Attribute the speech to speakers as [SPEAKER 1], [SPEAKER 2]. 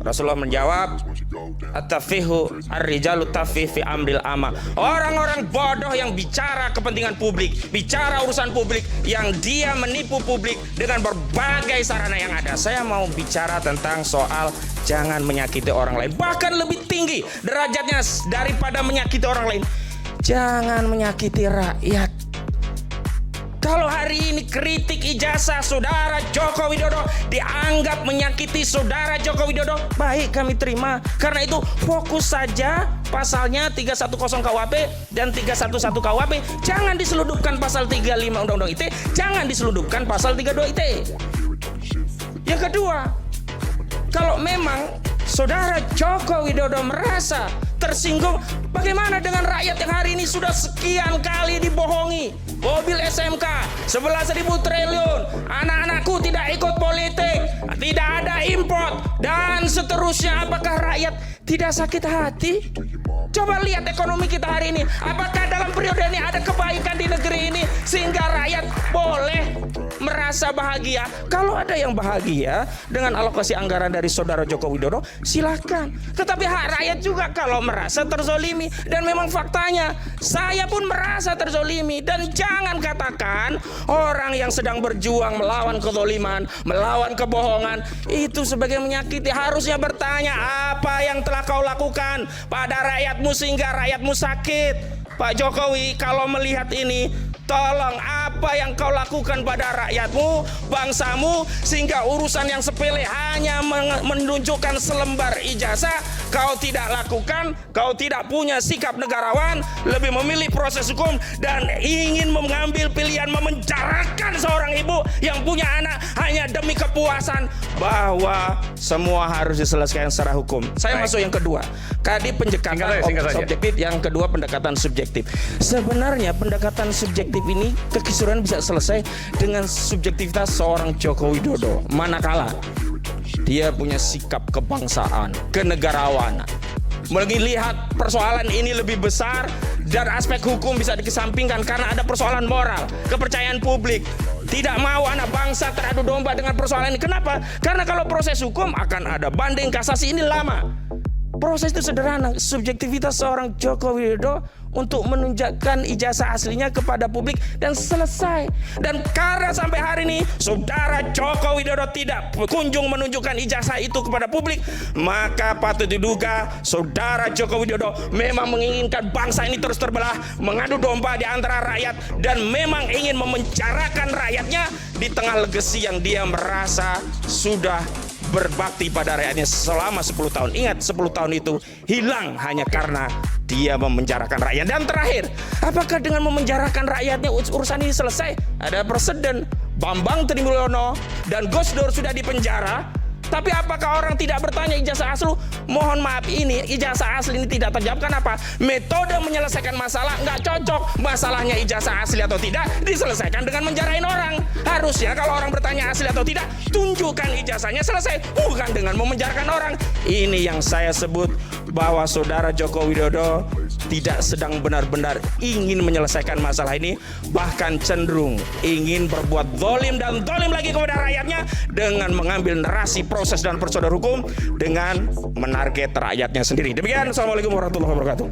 [SPEAKER 1] Rasulullah menjawab, at-tafihu ar-rijalu tafih fi amril ama. Orang-orang bodoh yang bicara kepentingan publik, bicara urusan publik, yang dia menipu publik dengan berbagai sarana yang ada. Saya mau bicara tentang soal jangan menyakiti orang lain. Bahkan lebih tinggi derajatnya daripada menyakiti orang lain, jangan menyakiti rakyat. Kalau hari ini kritik ijazah saudara Joko Widodo dianggap menyakiti saudara Joko Widodo, baik, kami terima. Karena itu fokus saja pasalnya 310 KUHP dan 311 KUHP. Jangan diseludupkan pasal 35 Undang-Undang ITE, jangan diseludupkan pasal 32 ITE. Yang kedua, kalau memang saudara Joko Widodo merasa tersinggung, bagaimana dengan rakyat yang hari ini sudah sekian kali dibohongi? Mobil SMK 11.000 triliun, anak-anakku tidak ikut politik, tidak ada import, dan seterusnya. Apakah rakyat tidak sakit hati? Coba lihat ekonomi kita hari ini. Apakah dalam periode ini ada kebaikan di negeri ini sehingga rakyat boleh merasa bahagia? Kalau ada yang bahagia dengan alokasi anggaran dari saudara Joko Widodo, silakan. Tetapi hak rakyat juga kalau merasa terzolimi. Dan memang faktanya saya pun merasa terzolimi. Dan jangan katakan orang yang sedang berjuang melawan kezoliman, melawan kebohongan itu sebagai menyakiti. Harusnya bertanya, apa yang telah kau lakukan pada rakyatmu sehingga rakyatmu sakit? Pak Jokowi, kalau melihat ini, tolong apa yang kau lakukan pada rakyatmu, bangsamu, sehingga urusan yang sepele hanya menunjukkan selembar ijazah kau tidak lakukan. Kau tidak punya sikap negarawan, lebih memilih proses hukum dan ingin mengambil pilihan memenjarakan seorang ibu yang punya anak hanya demi kepuasan bahwa semua harus diselesaikan secara hukum. Saya masuk yang kedua, tadi pendekatan objektif, yang kedua pendekatan subjektif. Sebenarnya pendekatan subjektif ini kekisruhan bisa selesai dengan subjektivitas seorang Joko Widodo, manakala dia punya sikap kebangsaan, kenegarawanan, melihat persoalan ini lebih besar dan aspek hukum bisa dikesampingkan karena ada persoalan moral, kepercayaan publik. Tidak mau anak bangsa teradu domba dengan persoalan ini. Kenapa? Karena kalau proses hukum akan ada banding kasasi, ini lama. Proses itu sederhana, subjektivitas seorang Joko Widodo untuk menunjukkan ijazah aslinya kepada publik dan selesai. Dan karena sampai hari ini saudara Joko Widodo tidak kunjung menunjukkan ijazah itu kepada publik, maka patut diduga saudara Joko Widodo memang menginginkan bangsa ini terus terbelah, mengadu domba di antara rakyat, dan memang ingin memenjarakan rakyatnya di tengah legasi yang dia merasa sudah berbakti pada rakyatnya selama 10 tahun. Ingat, 10 tahun itu hilang hanya karena dia memenjarakan rakyat. Dan terakhir, apakah dengan memenjarakan rakyatnya urusan ini selesai? Ada presiden, Bambang Trimulyono dan Gus Dur sudah dipenjara. Tapi apakah orang tidak bertanya ijazah asli? Mohon maaf, ini ijazah asli ini tidak terjawab. Kenapa? Metode menyelesaikan masalah nggak cocok. Masalahnya ijazah asli atau tidak diselesaikan dengan menjarain orang. Harusnya kalau orang bertanya asli atau tidak, tunjukkan ijazahnya, selesai. Bukan dengan memenjarakan orang. Ini yang saya sebut bahwa saudara Joko Widodo tidak sedang benar-benar ingin menyelesaikan masalah ini, bahkan cenderung ingin berbuat zalim dan zalim lagi kepada rakyatnya dengan mengambil narasi proses dan prosedur hukum dengan menarget rakyatnya sendiri. Demikian, assalamualaikum warahmatullahi wabarakatuh.